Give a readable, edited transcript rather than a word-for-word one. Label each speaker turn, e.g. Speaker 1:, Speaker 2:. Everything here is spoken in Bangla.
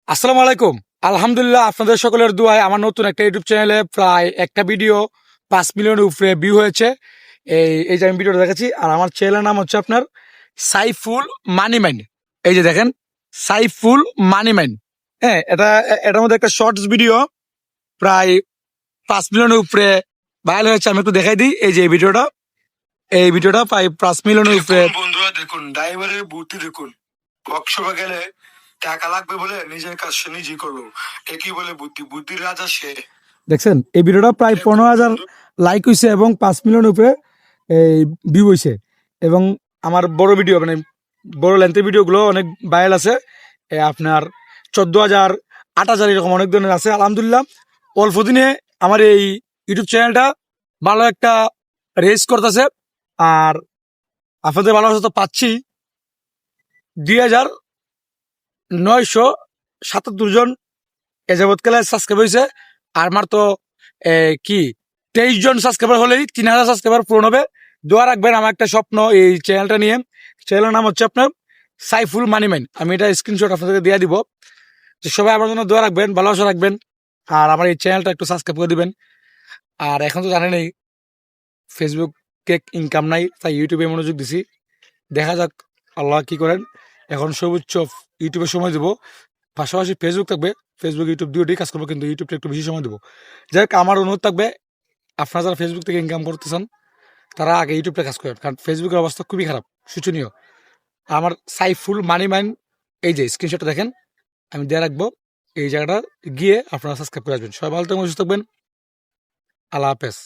Speaker 1: আসসালামু আলাইকুম। আলহামদুলিল্লাহ, আপনাদের সকলের দোয়ায় আমার নতুন একটা ইউটিউব চ্যানেলে প্রায় একটা ভিডিও 5 মিলিয়নের উপরে ভিউ হয়েছে। এই যে আমি ভিডিওটা দেখাচ্ছি, আর আমার চ্যানেলের নাম হচ্ছে আপনার সাইফুল মানি মাইন্ড। এই যে দেখেন, সাইফুল মানি মাইন্ড। হ্যাঁ, এটার মধ্যে একটা শর্টস ভিডিও প্রায় 5 মিলিয়নের উপরে ভাইরাল হয়েছে। আমি একটু দেখাই দিই। এই যে এই ভিডিওটা প্রায় 5 মিলিয়নের উপরে।
Speaker 2: বন্ধুরা দেখুন, ড্রাইভারের বুদ্ধি দেখুন। ওয়ার্কশপে গেলে টাকা লাগবে বলে নিজের কাজ সে নিজেই করলো। একই বলে বুদ্ধি, বুদ্ধির রাজা সে।
Speaker 1: দেখছেন, এই ভিডিওটা প্রায় 15,000 লাইক হয়েছে এবং 5 মিলিয়নের উপরে এই ভিউ হয়েছে। এবং আমার বড় ভিডিও, মানে বড় লেন্থের ভিডিওগুলো অনেক ভাইরাল আছে। আপনার 14,000, 8,000 এরকম অনেক ধরনের আছে। আলহামদুলিল্লাহ, অল্প দিনে আমার এই ইউটিউব চ্যানেলটা ভালো একটা রেস করতেছে। আর আপনাদের ভালোবাসা তো পাচ্ছি। 2,977 জন এ যাবৎকালে সাবস্ক্রাইব হয়েছে। আর আমার তো কি 23 জন সাবস্ক্রাইবার হলেই 3,000 সাবস্ক্রাইবার পূরণ হবে। দোয়া রাখবেন, আমার একটা স্বপ্ন এই চ্যানেলটা নিয়ে। চ্যানেলের নাম হচ্ছে আপনার সাইফুল মানিম্যান। আমি এটা স্ক্রিনশট আপনাদেরকে দিয়ে দিব। তো সবাই আমার জন্য দোয়া রাখবেন, ভালোবাসা রাখবেন, আর আমার এই চ্যানেলটা একটু সাবস্ক্রাইব করে দিবেন। আর এখন তো জানেনই ফেসবুকে ইনকাম নাই, তাই ইউটিউবে মনোযোগ দিছি। দেখা যাক আল্লাহ কি করেন। এখন সর্বোচ্চ ইউটিউবে সময় দেবো, পাশাপাশি ফেসবুক থাকবে। ফেসবুক ইউটিউব দুটোই কাজ করবো, কিন্তু ইউটিউবটা একটু বেশি সময় দেবো। যাই হোক, আমার অনুরোধ থাকবে, আপনারা যারা ফেসবুক থেকে ইনকাম করতে চান তারা আগে ইউটিউবটা কাজ করেন, কারণ ফেসবুকের অবস্থা খুবই খারাপ, শোচনীয়। আমার সাইফুল মানি মাইন, এই যে স্ক্রিনশটটা দেখেন, আমি দিয়ে রাখবো। এই জায়গাটা গিয়ে আপনারা সাবস্ক্রাইব করে আসবেন। সবাই ভালো থাকবেন, সুস্থ থাকবেন। আল্লাহ হাফেজ।